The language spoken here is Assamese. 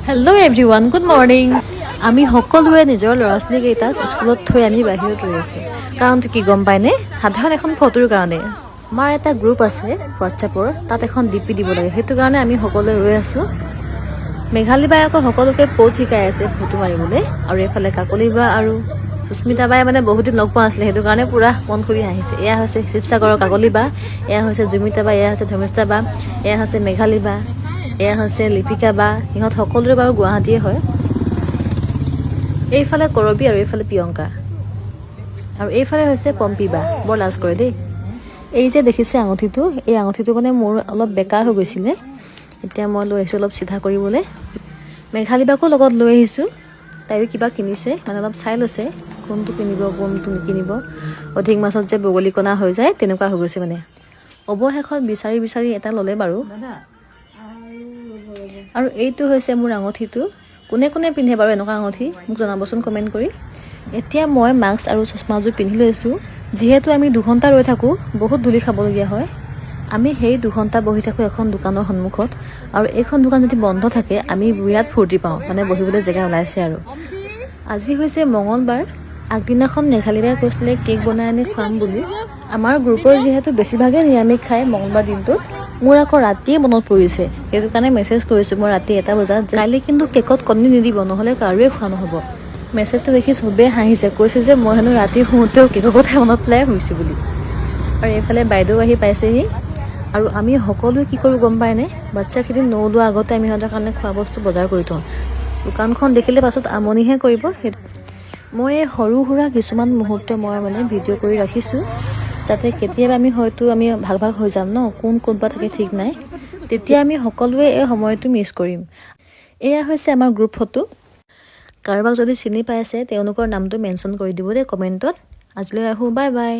Hello' everyone, good morning. আমি সকলোৱে নিজৰ ল'ৰা ছোৱালীকেইটাক স্কুলত থৈ আমি বাহিৰত ৰৈ আছোঁ। কাৰণটো কি গম পায়নে? সাধাৰণ এখন ফটোৰ কাৰণে। আমাৰ এটা গ্ৰুপ আছে হোৱাটছএপৰ, তাত এখন ডিপি দিব লাগে, সেইটো কাৰণে আমি সকলোৱে ৰৈ আছোঁ। মেঘালী বাই আকৌ সকলোকে প'জ শিকাই আছে ফটো মাৰিবলৈ, আৰু এইফালে কাকলি বা আৰু সুস্মিতা বাই মানে বহুত দিন লগ পোৱা আছিলে, সেইটো কাৰণে পূৰা মন খুলি আহিছে। এয়া হৈছে শিৱসাগৰৰ কাকলি বা, এয়া হৈছে জুমিতা বা, এয়া হৈছে ধৰ্মিষ্ঠা বা, এয়া হৈছে মেঘালী বা, এয়া হৈছে লিপিকা বা। সিহঁত সকলোৰে বাৰু গুৱাহাটীয়ে হয়। এইফালে কৰবী আৰু এইফালে প্ৰিয়ংকা, আৰু এইফালে হৈছে পম্পী বা। বৰ লাজ কৰে দেই। এই যে দেখিছে আঙুঠিটো, এই আঙুঠিটো মানে মোৰ অলপ বেকা হৈ গৈছিলে, এতিয়া মই লৈ আহিছোঁ অলপ চিধা কৰিবলৈ। মেঘালী বাকো লগত লৈ আহিছোঁ, তাইও কিবা কিনিছে, মানে অলপ চাই লৈছে কোনটো কিনিব কোনটো নিকিনিব। অধিক মাছত যে বগলী কণা হৈ যায় তেনেকুৱা হৈ গৈছে মানে। অৱশেষত বিচাৰি বিচাৰি এটা ল'লে বাৰু। আৰু এইটো হৈছে মোৰ আঙুঠিটো। কোনে কোনে পিন্ধে বাৰু এনেকুৱা আঙুঠি, মোক জনাবচোন কমেণ্ট কৰি। এতিয়া মই মাস্ক আৰু চশমাযোৰ পিন্ধি লৈছোঁ। যিহেতু আমি 2 ঘণ্টা ৰৈ থাকোঁ, বহুত ধূলি খাবলগীয়া হয়। আমি সেই 2 ঘণ্টা বহি থাকোঁ এখন দোকানৰ সন্মুখত, আৰু এইখন দোকান যদি বন্ধ থাকে আমি বিৰাট ফূৰ্তি পাওঁ, মানে বহিবলৈ জেগা ওলাইছে আৰু। আজি হৈছে মঙলবাৰ। আগদিনাখন মেঘালী বাই কৈছিলে কেক বনাই আনি খুৱাম বুলি। আমাৰ গ্ৰুপৰ যিহেতু বেছিভাগেই নিৰামিষ খায় মঙলবাৰ দিনটোত, মোৰ আকৌ ৰাতিয়ে মনত পৰিছে, সেইটো কাৰণে মেছেজ কৰিছোঁ মই ৰাতি 1 বজাত, কাইলৈ কিন্তু কেকত কণী নিদিব, নহ'লে কাৰোৱে খোৱা নহ'ব। মেছেজটো দেখি চবেই হাঁহিছে, কৈছে যে মই হেনো ৰাতি শুওঁতেও কেকৰ কথা মনত পেলাই শুইছোঁ বুলি। আৰু এইফালে বাইদেউ আহি পাইছেহি, আৰু আমি সকলোৱে কি কৰোঁ গম পায়নে? বাচ্ছাখিনি নোলোৱা আগতে আমি সিহঁতৰ কাৰণে খোৱা বস্তু বজাৰ কৰি থওঁ। দোকানখন দেখিলে পাছত আমনিহে কৰিব। সেইটো মই এই সৰু সুৰা কিছুমান মুহূৰ্ত মই মানে ভিডিঅ' কৰি ৰাখিছোঁ, যাতে কেতিয়াবা আমি ভাগ ভাগ হৈ যাম ন, কোন ক'তবা থাকে ঠিক নাই, তেতিয়া আমি সকলোৱে এই সময়টো মিছ কৰিম। এয়া হৈছে আমাৰ গ্ৰুপ ফটো। কাৰোবাক যদি চিনি পাইছে তেওঁলোকৰ নামটো মেনশ্যন কৰি দিব দেই কমেণ্টত। আজিলৈ আহোঁ, বাই বাই।